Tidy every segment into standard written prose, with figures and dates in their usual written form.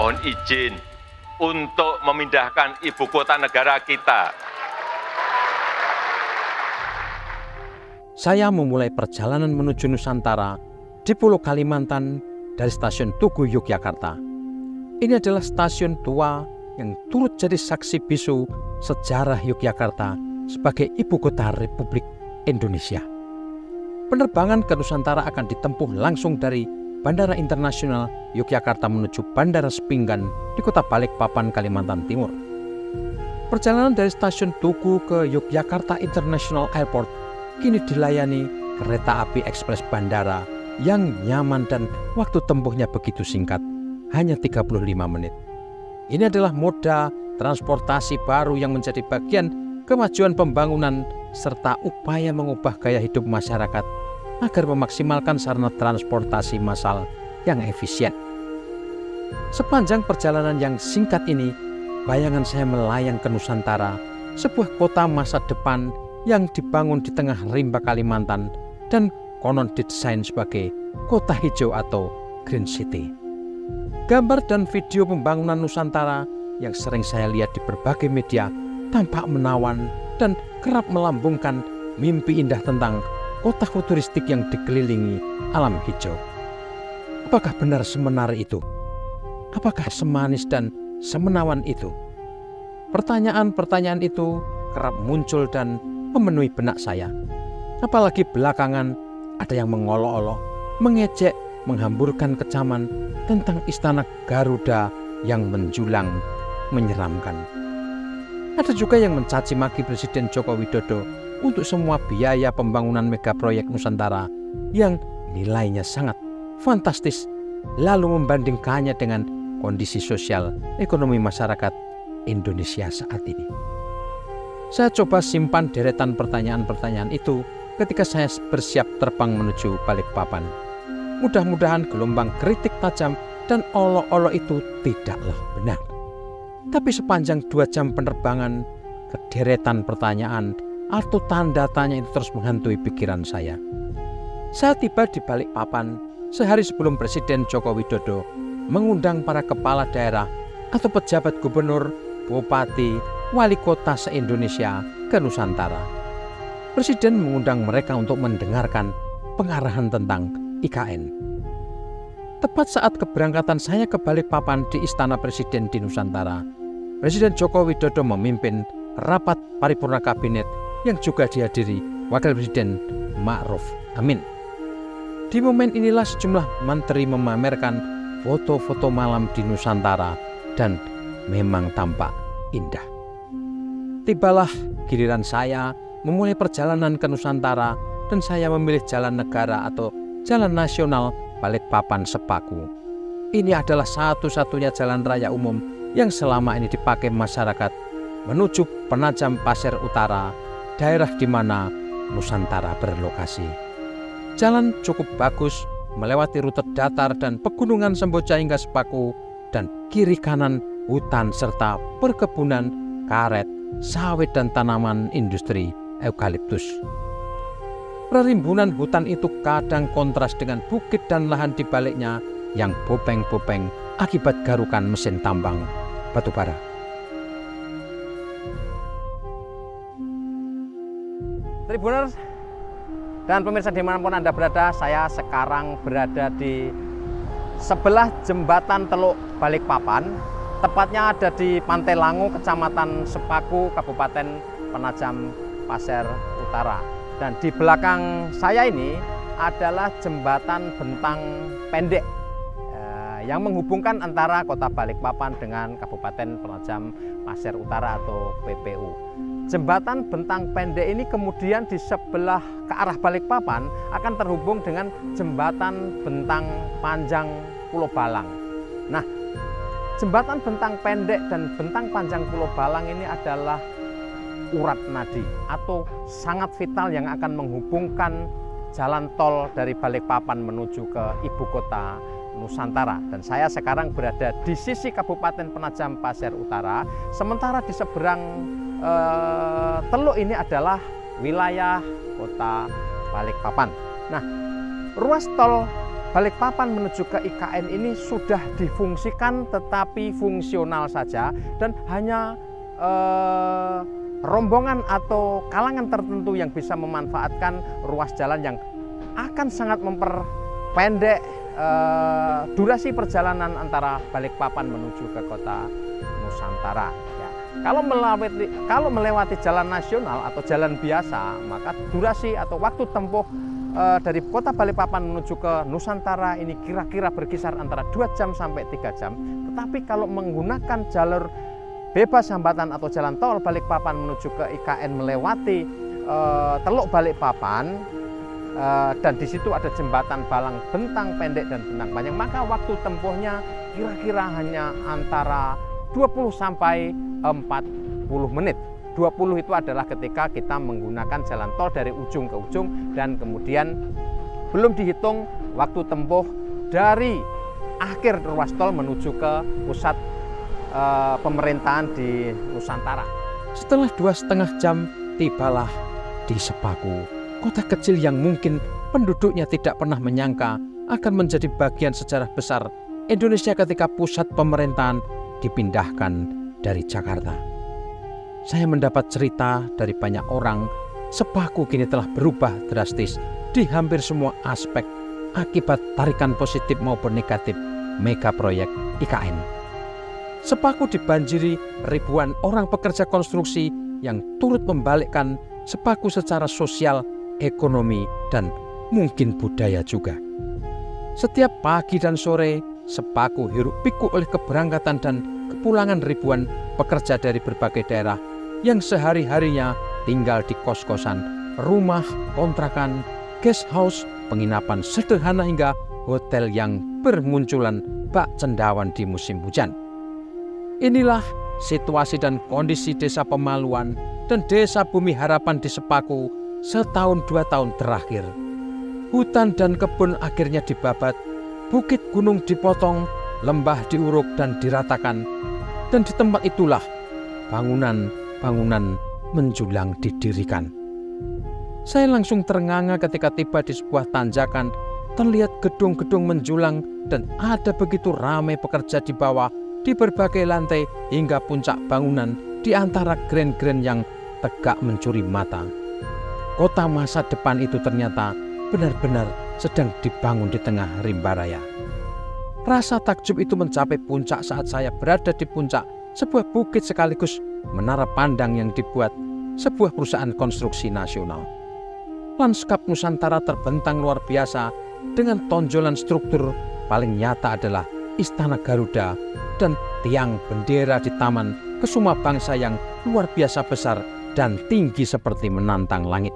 Mohon izin untuk memindahkan ibu kota negara kita. Saya memulai perjalanan menuju Nusantara di Pulau Kalimantan dari stasiun Tugu, Yogyakarta. Ini adalah stasiun tua yang turut jadi saksi bisu sejarah Yogyakarta sebagai ibu kota Republik Indonesia. Penerbangan ke Nusantara akan ditempuh langsung dari Bandara Internasional Yogyakarta menuju Bandara Sepinggan di kota Balikpapan, Kalimantan Timur. Perjalanan dari stasiun Tugu ke Yogyakarta International Airport kini dilayani kereta api ekspres bandara yang nyaman dan waktu tempuhnya begitu singkat, hanya 35 menit. Ini adalah moda transportasi baru yang menjadi bagian kemajuan pembangunan serta upaya mengubah gaya hidup masyarakat agar memaksimalkan sarana transportasi massal yang efisien. Sepanjang perjalanan yang singkat ini, bayangan saya melayang ke Nusantara, sebuah kota masa depan yang dibangun di tengah rimba Kalimantan dan konon didesain sebagai kota hijau atau Green City. Gambar dan video pembangunan Nusantara yang sering saya lihat di berbagai media tampak menawan dan kerap melambungkan mimpi indah tentang kota futuristik yang dikelilingi alam hijau. Apakah benar semenarik itu? Apakah semanis dan semenawan itu? Pertanyaan-pertanyaan itu kerap muncul dan memenuhi benak saya. Apalagi belakangan ada yang mengolok-olok, mengejek, menghamburkan kecaman tentang istana Garuda yang menjulang menyeramkan. Ada juga yang mencaci maki Presiden Joko Widodo untuk semua biaya pembangunan mega proyek Nusantara yang nilainya sangat fantastis, lalu membandingkannya dengan kondisi sosial ekonomi masyarakat Indonesia saat ini. Saya coba simpan deretan pertanyaan-pertanyaan itu ketika saya bersiap terbang menuju Balikpapan. Mudah-mudahan gelombang kritik tajam dan olok-olok itu tidaklah benar. Tapi sepanjang 2 jam penerbangan, kederetan pertanyaan atau tanda tanya itu terus menghantui pikiran saya. Saya tiba di Balikpapan sehari sebelum Presiden Joko Widodo mengundang para kepala daerah atau pejabat gubernur, bupati, wali kota se-Indonesia ke Nusantara. Presiden mengundang mereka untuk mendengarkan pengarahan tentang IKN. Tepat saat keberangkatan saya ke Balikpapan di Istana Presiden di Nusantara, Presiden Joko Widodo memimpin rapat paripurna kabinet yang juga dihadiri Wakil Presiden Ma'ruf Amin. Di momen inilah sejumlah menteri memamerkan foto-foto malam di Nusantara dan memang tampak indah. Tibalah giliran saya memulai perjalanan ke Nusantara dan saya memilih jalan negara atau jalan nasional Balikpapan Sepaku. Ini adalah satu-satunya jalan raya umum yang selama ini dipakai masyarakat menuju Penajam Pasir Utara, daerah di mana Nusantara berlokasi. Jalan cukup bagus, melewati rute datar dan pegunungan Semboja hingga Sepaku, dan kiri kanan hutan serta perkebunan karet, sawit dan tanaman industri eukaliptus. Perimbunan hutan itu kadang kontras dengan bukit dan lahan di baliknya yang bopeng-bopeng akibat garukan mesin tambang batubara. Tribuners dan pemirsa dimanapun Anda berada, saya sekarang berada di sebelah jembatan Teluk Balikpapan, tepatnya ada di Pantai Langu, Kecamatan Sepaku, Kabupaten Penajam Pasir Utara. Dan di belakang saya ini adalah jembatan bentang pendek yang menghubungkan antara kota Balikpapan dengan Kabupaten Penajam Pasir Utara atau PPU. Jembatan bentang pendek ini kemudian di sebelah ke arah Balikpapan akan terhubung dengan jembatan bentang panjang Pulau Balang. Nah, jembatan bentang pendek dan bentang panjang Pulau Balang ini adalah urat nadi atau sangat vital yang akan menghubungkan jalan tol dari Balikpapan menuju ke ibu kota Nusantara. Dan saya sekarang berada di sisi Kabupaten Penajam Pasir Utara, sementara di seberang teluk ini adalah wilayah kota Balikpapan. Nah, ruas tol Balikpapan menuju ke IKN ini sudah difungsikan tetapi fungsional saja, dan hanya rombongan atau kalangan tertentu yang bisa memanfaatkan ruas jalan yang akan sangat memperpendek durasi perjalanan antara Balikpapan menuju ke kota Nusantara. Ya. Kalau melewati jalan nasional atau jalan biasa, maka durasi atau waktu tempuh dari kota Balikpapan menuju ke Nusantara ini kira-kira berkisar antara 2 jam sampai 3 jam. Tetapi kalau menggunakan jalur bebas hambatan atau jalan tol Balikpapan menuju ke IKN melewati Teluk Balikpapan, dan di situ ada jembatan Balang Bentang Pendek dan Bentang Panjang, maka waktu tempuhnya kira-kira hanya antara 20 sampai 40 menit. 20 itu adalah ketika kita menggunakan jalan tol dari ujung ke ujung, dan kemudian belum dihitung waktu tempuh dari akhir ruas tol menuju ke pusat pemerintahan di Nusantara. Setelah 2,5 jam, tibalah di Sepaku, kota kecil yang mungkin penduduknya tidak pernah menyangka akan menjadi bagian sejarah besar Indonesia ketika pusat pemerintahan dipindahkan dari Jakarta. Saya mendapat cerita dari banyak orang, Sepaku kini telah berubah drastis di hampir semua aspek akibat tarikan positif maupun negatif mega proyek IKN. Sepaku dibanjiri ribuan orang pekerja konstruksi yang turut membalikkan Sepaku secara sosial, ekonomi, dan mungkin budaya juga. Setiap pagi dan sore, Sepaku hiruk pikuk oleh keberangkatan dan kepulangan ribuan pekerja dari berbagai daerah yang sehari-harinya tinggal di kos-kosan, rumah, kontrakan, guest house, penginapan sederhana hingga hotel yang bermunculan bak cendawan di musim hujan. Inilah situasi dan kondisi Desa Pemaluan dan Desa Bumi Harapan di Sepaku setahun 2 tahun terakhir. Hutan dan kebun akhirnya dibabat, bukit gunung dipotong, lembah diuruk dan diratakan, dan di tempat itulah bangunan-bangunan menjulang didirikan. Saya langsung ternganga ketika tiba di sebuah tanjakan, terlihat gedung-gedung menjulang dan ada begitu ramai pekerja di bawah, di berbagai lantai hingga puncak bangunan di antara grand-grand yang tegak mencuri mata. Kota masa depan itu ternyata benar-benar sedang dibangun di tengah rimba raya. Rasa takjub itu mencapai puncak saat saya berada di puncak sebuah bukit sekaligus menara pandang yang dibuat sebuah perusahaan konstruksi nasional. Lanskap Nusantara terbentang luar biasa dengan tonjolan struktur paling nyata adalah Istana Garuda dan tiang bendera di Taman Kesuma Bangsa yang luar biasa besar dan tinggi seperti menantang langit.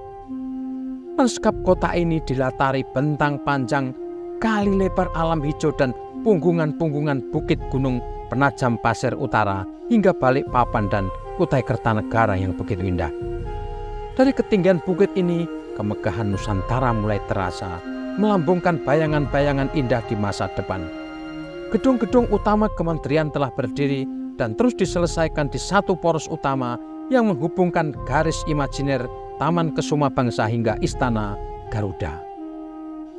Lanskap kota ini dilatari bentang panjang, kali lebar alam hijau dan punggungan-punggungan bukit gunung Penajam Pasir Utara hingga Balikpapan dan Kutai Kertanegara yang begitu indah. Dari ketinggian bukit ini, kemegahan Nusantara mulai terasa, melambungkan bayangan-bayangan indah di masa depan. Gedung-gedung utama kementerian telah berdiri dan terus diselesaikan di satu poros utama yang menghubungkan garis imajiner Taman Kesuma Bangsa hingga Istana Garuda.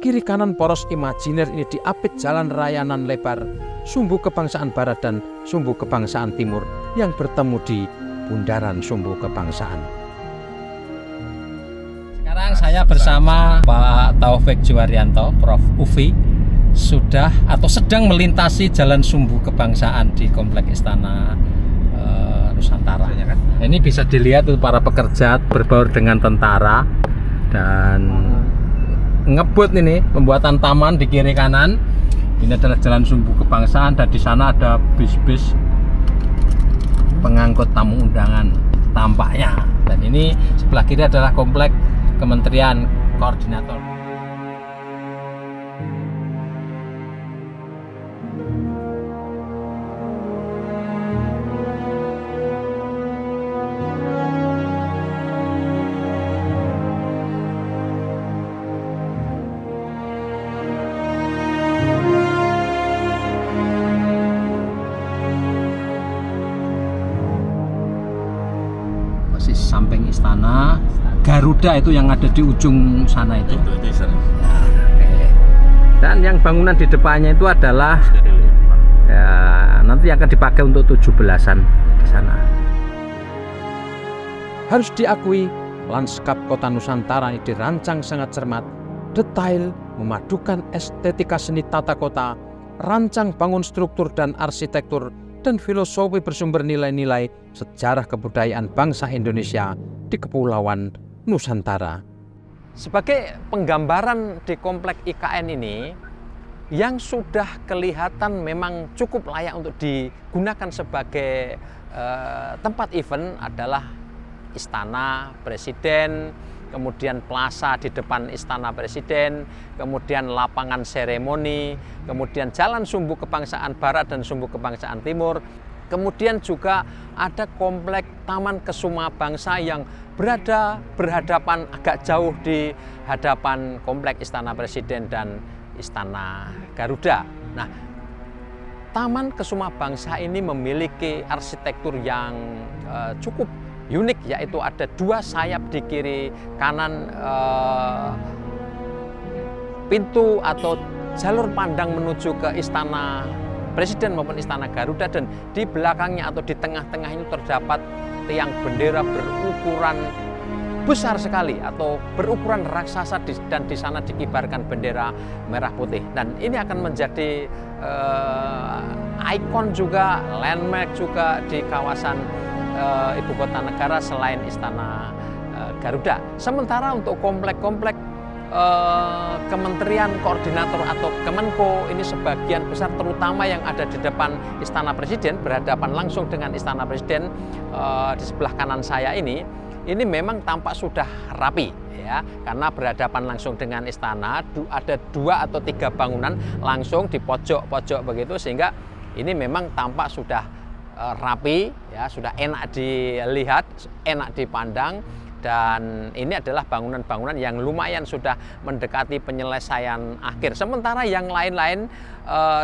Kiri kanan poros imajiner ini diapit jalan rayanan lebar, Sumbu Kebangsaan Barat dan Sumbu Kebangsaan Timur yang bertemu di bundaran Sumbu Kebangsaan. Sekarang saya bersama Pak Taufik Juwaryanto, Prof. UFI, sudah atau sedang melintasi jalan Sumbu Kebangsaan di Komplek Istana Nusantara. Nah, ini bisa dilihat tuh para pekerja berbaur dengan tentara dan ngebut ini pembuatan taman di kiri kanan. Ini adalah jalan Sumbu Kebangsaan dan di sana ada bis-bis pengangkut tamu undangan tampaknya. Dan ini sebelah kiri adalah komplek Kementerian Koordinator. Samping istana Garuda itu yang ada di ujung sana itu. Nah, Dan yang bangunan di depannya itu adalah ya, nanti akan dipakai untuk 17-an di sana. Harus diakui, lanskap kota Nusantara ini dirancang sangat cermat, detail, memadukan estetika seni tata kota, rancang bangun struktur dan arsitektur, dan filosofi bersumber nilai-nilai sejarah kebudayaan bangsa Indonesia di Kepulauan Nusantara. Sebagai penggambaran di komplek IKN ini, yang sudah kelihatan memang cukup layak untuk digunakan sebagai tempat event adalah Istana Presiden, kemudian plaza di depan Istana Presiden, kemudian lapangan seremoni, kemudian Jalan Sumbu Kebangsaan Barat dan Sumbu Kebangsaan Timur, kemudian juga ada komplek Taman Kesuma Bangsa yang berhadapan agak jauh di hadapan komplek Istana Presiden dan Istana Garuda. Nah, Taman Kesuma Bangsa ini memiliki arsitektur yang cukup unik, yaitu ada 2 sayap di kiri kanan pintu atau jalur pandang menuju ke Istana Presiden maupun Istana Garuda, dan di belakangnya atau di tengah-tengah ini terdapat tiang bendera berukuran besar sekali atau berukuran raksasa dan di sana dikibarkan bendera merah putih, dan ini akan menjadi ikon juga, landmark juga di kawasan ibu kota negara selain Istana Garuda. Sementara untuk komplek-komplek kementerian koordinator atau Kemenko ini sebagian besar, terutama yang ada di depan Istana Presiden, berhadapan langsung dengan Istana Presiden di sebelah kanan saya ini memang tampak sudah rapi ya, karena berhadapan langsung dengan istana, ada 2 atau 3 bangunan langsung di pojok-pojok begitu, sehingga ini memang tampak sudah rapi ya, sudah enak dilihat, enak dipandang. Dan ini adalah bangunan-bangunan yang lumayan sudah mendekati penyelesaian akhir. Sementara yang lain-lain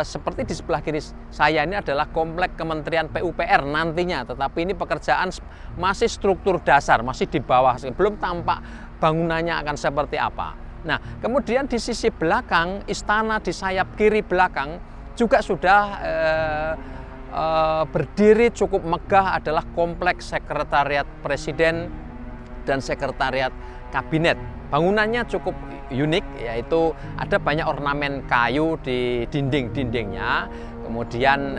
seperti di sebelah kiri saya ini adalah komplek Kementerian PUPR nantinya, tetapi ini pekerjaan masih struktur dasar, masih di bawah, belum tampak bangunannya akan seperti apa. Nah, kemudian di sisi belakang istana, di sayap kiri belakang juga sudah berdiri cukup megah, adalah kompleks Sekretariat Presiden dan Sekretariat Kabinet. Bangunannya cukup unik, yaitu ada banyak ornamen kayu di dinding-dindingnya. Kemudian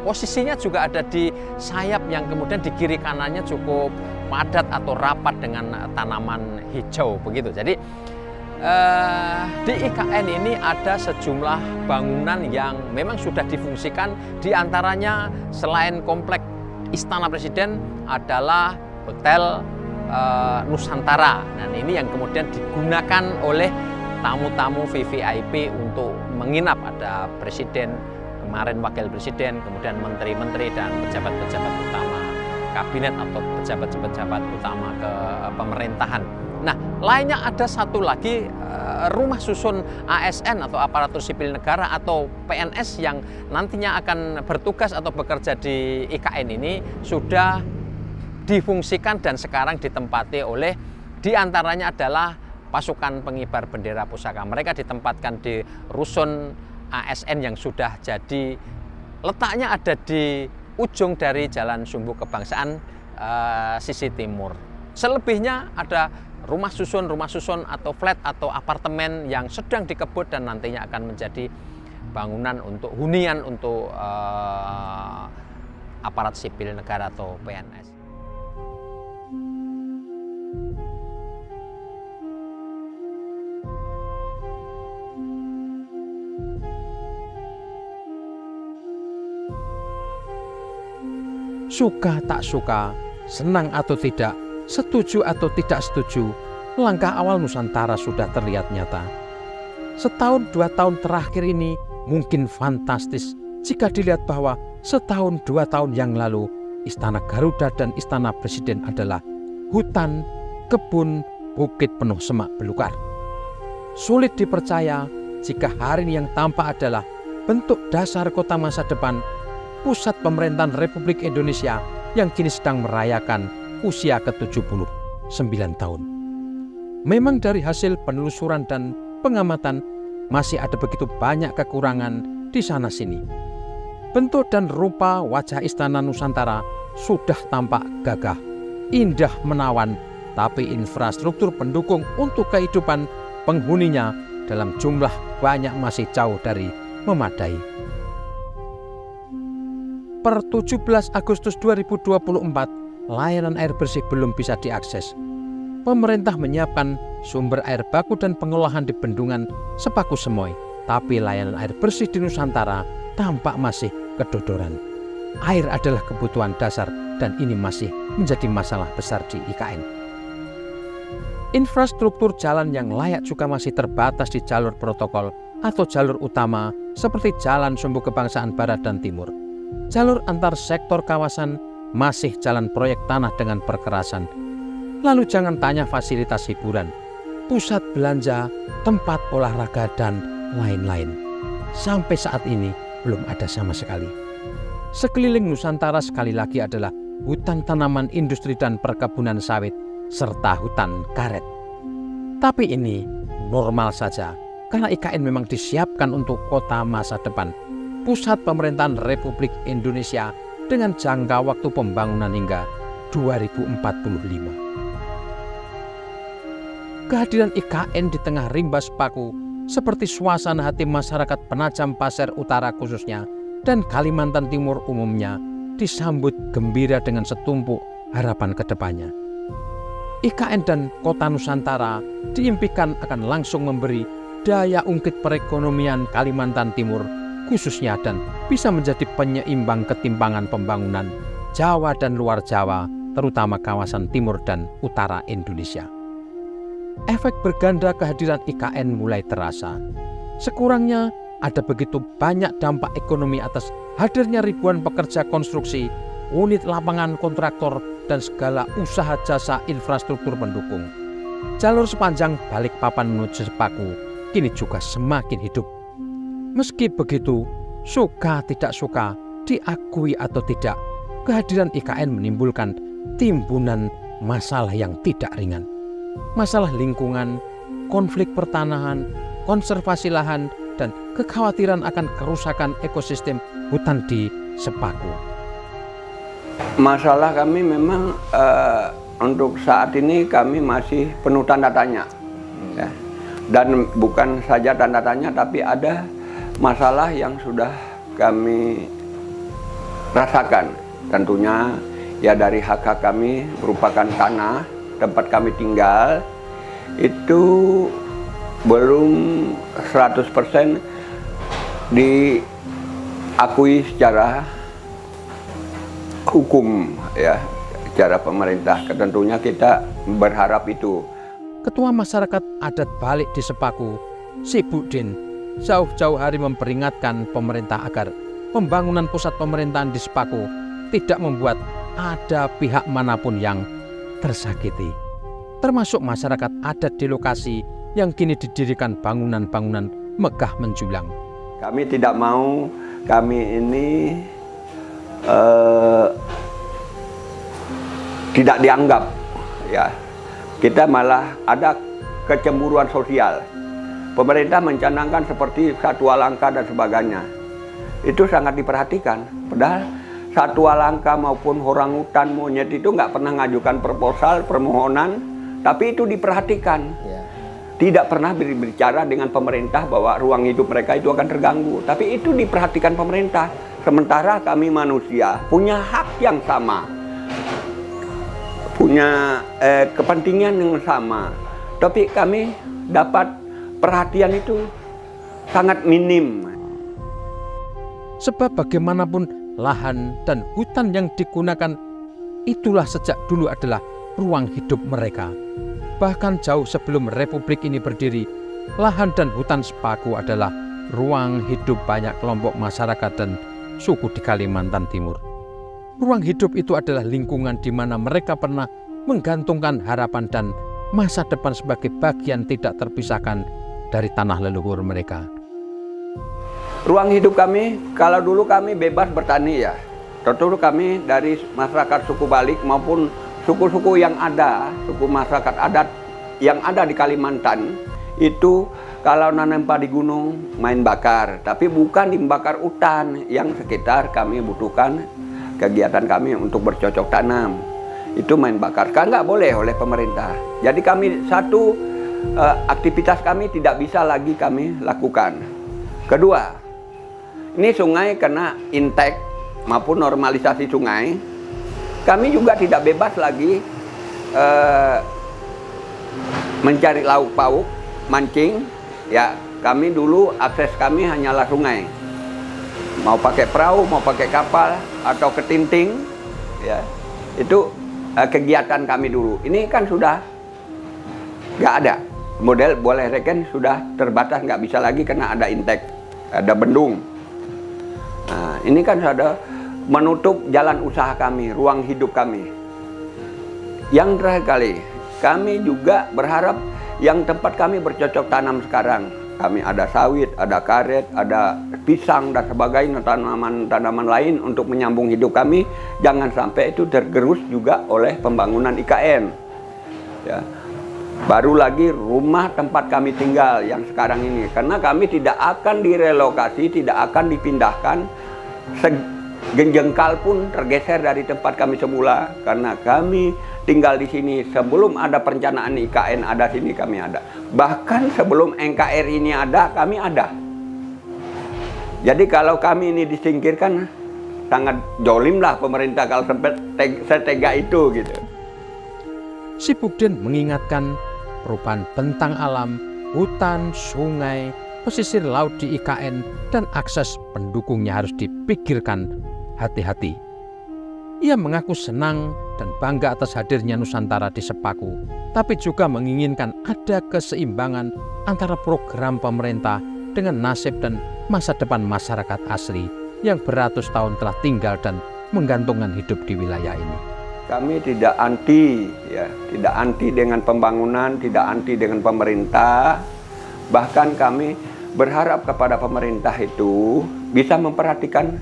posisinya juga ada di sayap yang kemudian di kiri kanannya cukup padat atau rapat dengan tanaman hijau begitu. Jadi di IKN ini ada sejumlah bangunan yang memang sudah difungsikan. Di antaranya selain komplek Istana Presiden adalah Hotel Nusantara, dan ini yang kemudian digunakan oleh tamu-tamu VVIP untuk menginap. Ada presiden, kemarin wakil presiden, kemudian menteri-menteri dan pejabat-pejabat utama kabinet atau pejabat-pejabat utama ke pemerintahan. Nah, lainnya ada satu lagi rumah susun ASN atau aparatur sipil negara atau PNS yang nantinya akan bertugas atau bekerja di IKN ini sudah difungsikan dan sekarang ditempati oleh diantaranya adalah pasukan pengibar bendera pusaka. Mereka ditempatkan di rusun ASN yang sudah jadi, letaknya ada di ujung dari Jalan Sumbu Kebangsaan sisi timur. Selebihnya ada rumah susun atau flat atau apartemen yang sedang dikebut dan nantinya akan menjadi bangunan untuk hunian untuk aparat sipil negara atau PNS. Suka tak suka, senang atau tidak, setuju atau tidak setuju, langkah awal Nusantara sudah terlihat nyata. Setahun 2 tahun terakhir ini mungkin fantastis jika dilihat bahwa setahun 2 tahun yang lalu Istana Garuda dan Istana Presiden adalah hutan, kebun, bukit penuh semak belukar. Sulit dipercaya jika hari ini yang tampak adalah bentuk dasar kota masa depan, pusat pemerintahan Republik Indonesia yang kini sedang merayakan usia ke-79 tahun. Memang dari hasil penelusuran dan pengamatan masih ada begitu banyak kekurangan di sana-sini. Bentuk dan rupa wajah Istana Nusantara sudah tampak gagah, indah menawan, tapi infrastruktur pendukung untuk kehidupan penghuninya dalam jumlah banyak masih jauh dari memadai. Per 17 Agustus 2024, layanan air bersih belum bisa diakses. Pemerintah menyiapkan sumber air baku dan pengolahan di bendungan Sepaku Semoy, tapi layanan air bersih di Nusantara tampak masih kedodoran. Air adalah kebutuhan dasar dan ini masih menjadi masalah besar di IKN. Infrastruktur jalan yang layak juga masih terbatas di jalur protokol atau jalur utama seperti Jalan Sumbu Kebangsaan Barat dan Timur. Jalur antar sektor kawasan masih jalan proyek tanah dengan perkerasan. Lalu jangan tanya fasilitas hiburan, pusat belanja, tempat olahraga, dan lain-lain. Sampai saat ini belum ada sama sekali. Sekeliling Nusantara sekali lagi adalah hutan tanaman industri dan perkebunan sawit, serta hutan karet. Tapi ini normal saja, karena IKN memang disiapkan untuk kota masa depan, pusat pemerintahan Republik Indonesia dengan jangka waktu pembangunan hingga 2045. Kehadiran IKN di tengah rimba Sepaku seperti suasana hati masyarakat Penajam Pasir Utara khususnya dan Kalimantan Timur umumnya disambut gembira dengan setumpuk harapan ke depannya. IKN dan Kota Nusantara diimpikan akan langsung memberi daya ungkit perekonomian Kalimantan Timur khususnya dan bisa menjadi penyeimbang ketimpangan pembangunan Jawa dan luar Jawa, terutama kawasan timur dan utara Indonesia. Efek berganda kehadiran IKN mulai terasa. Sekurangnya ada begitu banyak dampak ekonomi atas hadirnya ribuan pekerja konstruksi, unit lapangan kontraktor, dan segala usaha jasa infrastruktur pendukung. Jalur sepanjang Balikpapan menuju Sepaku kini juga semakin hidup. Meski begitu, suka tidak suka, diakui atau tidak, kehadiran IKN menimbulkan timbunan masalah yang tidak ringan. Masalah lingkungan, konflik pertanahan, konservasi lahan, dan kekhawatiran akan kerusakan ekosistem hutan di Sepaku. Masalah kami memang untuk saat ini kami masih penuh tanda tanya. Ya. Dan bukan saja tanda tanya, tapi ada masalah yang sudah kami rasakan. Tentunya ya dari hak-hak kami merupakan tanah, tempat kami tinggal, itu belum 100% diakui secara hukum ya, secara pemerintah. Tentunya kita berharap itu. Ketua Masyarakat Adat Balik di Sepaku, Sibudin, jauh-jauh hari memperingatkan pemerintah agar pembangunan pusat pemerintahan di Sepaku tidak membuat ada pihak manapun yang tersakiti, termasuk masyarakat adat di lokasi yang kini didirikan bangunan-bangunan megah menjulang. Kami tidak mau kami ini tidak dianggap ya. Kita malah ada kecemburuan sosial. Pemerintah mencanangkan seperti satwa langka dan sebagainya. Itu sangat diperhatikan. Padahal satwa langka maupun orangutan, monyet itu nggak pernah ngajukan proposal, permohonan, tapi itu diperhatikan. Tidak pernah berbicara dengan pemerintah bahwa ruang hidup mereka itu akan terganggu. Tapi itu diperhatikan pemerintah. Sementara kami manusia punya hak yang sama, punya kepentingan yang sama. Tapi kami dapat perhatian itu sangat minim. Sebab bagaimanapun lahan dan hutan yang digunakan itulah sejak dulu adalah ruang hidup mereka. Bahkan jauh sebelum Republik ini berdiri, lahan dan hutan Sepaku adalah ruang hidup banyak kelompok masyarakat dan suku di Kalimantan Timur. Ruang hidup itu adalah lingkungan di mana mereka pernah menggantungkan harapan dan masa depan sebagai bagian tidak terpisahkan dari tanah leluhur mereka. Ruang hidup kami, kalau dulu kami bebas bertani ya. Tentu kami dari masyarakat suku Balik maupun suku-suku yang ada, suku masyarakat adat yang ada di Kalimantan, itu Kalau nanam padi gunung main bakar, tapi bukan membakar hutan yang sekitar kami butuhkan kegiatan kami untuk bercocok tanam. Itu main bakar, kan nggak boleh oleh pemerintah. Jadi kami satu aktivitas kami tidak bisa lagi kami lakukan. Kedua, ini sungai kena intek maupun normalisasi sungai. Kami juga tidak bebas lagi mencari lauk pauk, mancing. Ya, kami dulu akses kami hanyalah sungai. Mau pakai perahu, mau pakai kapal atau ketinting, ya itu kegiatan kami dulu. Ini kan sudah nggak ada. Model boleh reken sudah terbatas, nggak bisa lagi karena ada intek, ada bendung. Nah, ini kan sudah menutup jalan usaha kami, ruang hidup kami. Yang terakhir kali, kami juga berharap yang tempat kami bercocok tanam sekarang, kami ada sawit, ada karet, ada pisang dan sebagainya, tanaman-tanaman lain untuk menyambung hidup kami, jangan sampai itu tergerus juga oleh pembangunan IKN. Ya. Baru lagi rumah tempat kami tinggal yang sekarang ini, karena kami tidak akan direlokasi, tidak akan dipindahkan segenjengkal pun tergeser dari tempat kami semula, karena kami tinggal di sini sebelum ada perencanaan IKN ada sini kami ada. Bahkan sebelum NKRI ini ada, kami ada. Jadi kalau kami ini disingkirkan, sangat jolim lah pemerintah kalau sempat setega itu gitu. Si Bukden mengingatkan perubahan bentang alam, hutan, sungai, pesisir laut di IKN, dan akses pendukungnya harus dipikirkan hati-hati. Ia mengaku senang dan bangga atas hadirnya Nusantara di Sepaku, tapi juga menginginkan ada keseimbangan antara program pemerintah dengan nasib dan masa depan masyarakat asli yang beratus tahun telah tinggal dan menggantungkan hidup di wilayah ini. Kami tidak anti, ya, tidak anti dengan pembangunan, tidak anti dengan pemerintah. Bahkan kami berharap kepada pemerintah itu bisa memperhatikan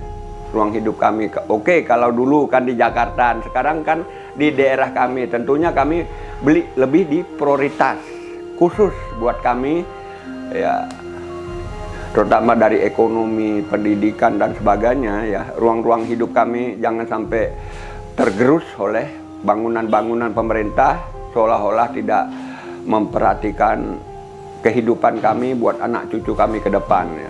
ruang hidup kami. Oke, kalau dulu kan di Jakarta, sekarang kan di daerah kami. Tentunya kami lebih di prioritas khusus buat kami, ya, terutama dari ekonomi, pendidikan dan sebagainya. Ya, ruang-ruang hidup kami jangan sampai tergerus oleh bangunan-bangunan pemerintah, seolah-olah tidak memperhatikan kehidupan kami buat anak cucu kami ke depan. Ya.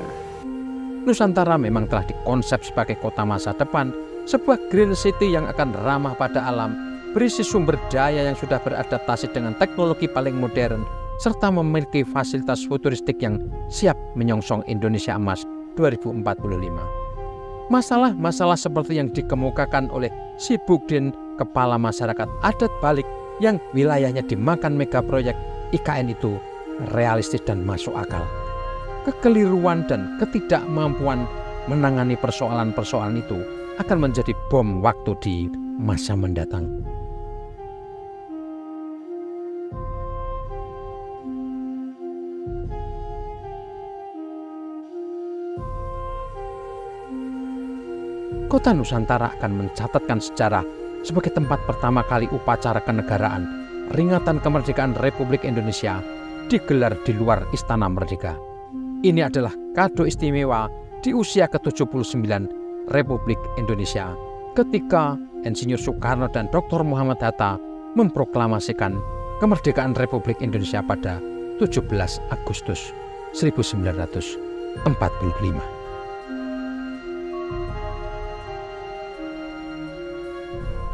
Nusantara memang telah dikonsep sebagai kota masa depan, sebuah green city yang akan ramah pada alam, berisi sumber daya yang sudah beradaptasi dengan teknologi paling modern, serta memiliki fasilitas futuristik yang siap menyongsong Indonesia Emas 2045. Masalah-masalah seperti yang dikemukakan oleh si Bukden, kepala masyarakat adat Balik yang wilayahnya dimakan mega proyek IKN itu realistis dan masuk akal. Kekeliruan dan ketidakmampuan menangani persoalan-persoalan itu akan menjadi bom waktu di masa mendatang. Kota Nusantara akan mencatatkan sejarah sebagai tempat pertama kali upacara kenegaraan peringatan kemerdekaan Republik Indonesia digelar di luar Istana Merdeka. Ini adalah kado istimewa di usia ke-79 Republik Indonesia ketika Insinyur Soekarno dan Dr. Muhammad Hatta memproklamasikan kemerdekaan Republik Indonesia pada 17 Agustus 1945.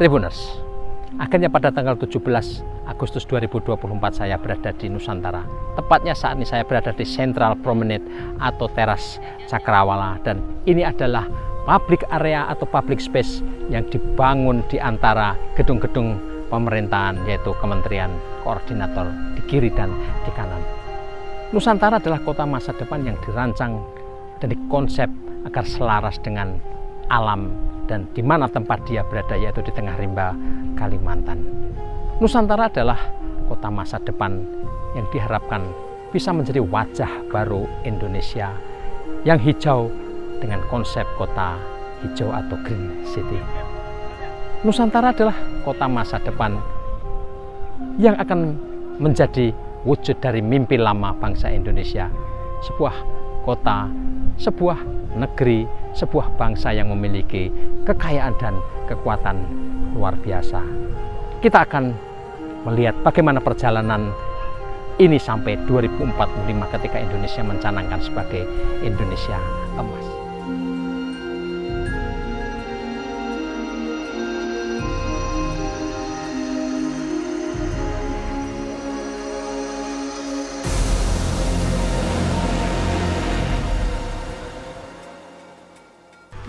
Tribuners, akhirnya pada tanggal 17 Agustus 2024 saya berada di Nusantara. Tepatnya saat ini saya berada di Central Promenade atau Teras Cakrawala, dan ini adalah public area atau public space yang dibangun di antara gedung-gedung pemerintahan, yaitu Kementerian Koordinator di kiri dan di kanan. Nusantara adalah kota masa depan yang dirancang dan dikonsep agar selaras dengan alam dan di mana tempat dia berada, yaitu di tengah rimba Kalimantan. Nusantara adalah kota masa depan yang diharapkan bisa menjadi wajah baru Indonesia yang hijau dengan konsep kota hijau atau green city. Nusantara adalah kota masa depan yang akan menjadi wujud dari mimpi lama bangsa Indonesia. Sebuah kota, sebuah negeri, sebuah bangsa yang memiliki kekayaan dan kekuatan luar biasa. Kita akan melihat bagaimana perjalanan ini sampai 2045 ketika Indonesia mencanangkan sebagai Indonesia Emas.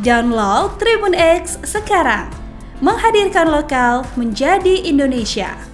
Download Tribun X sekarang, menghadirkan lokal menjadi Indonesia.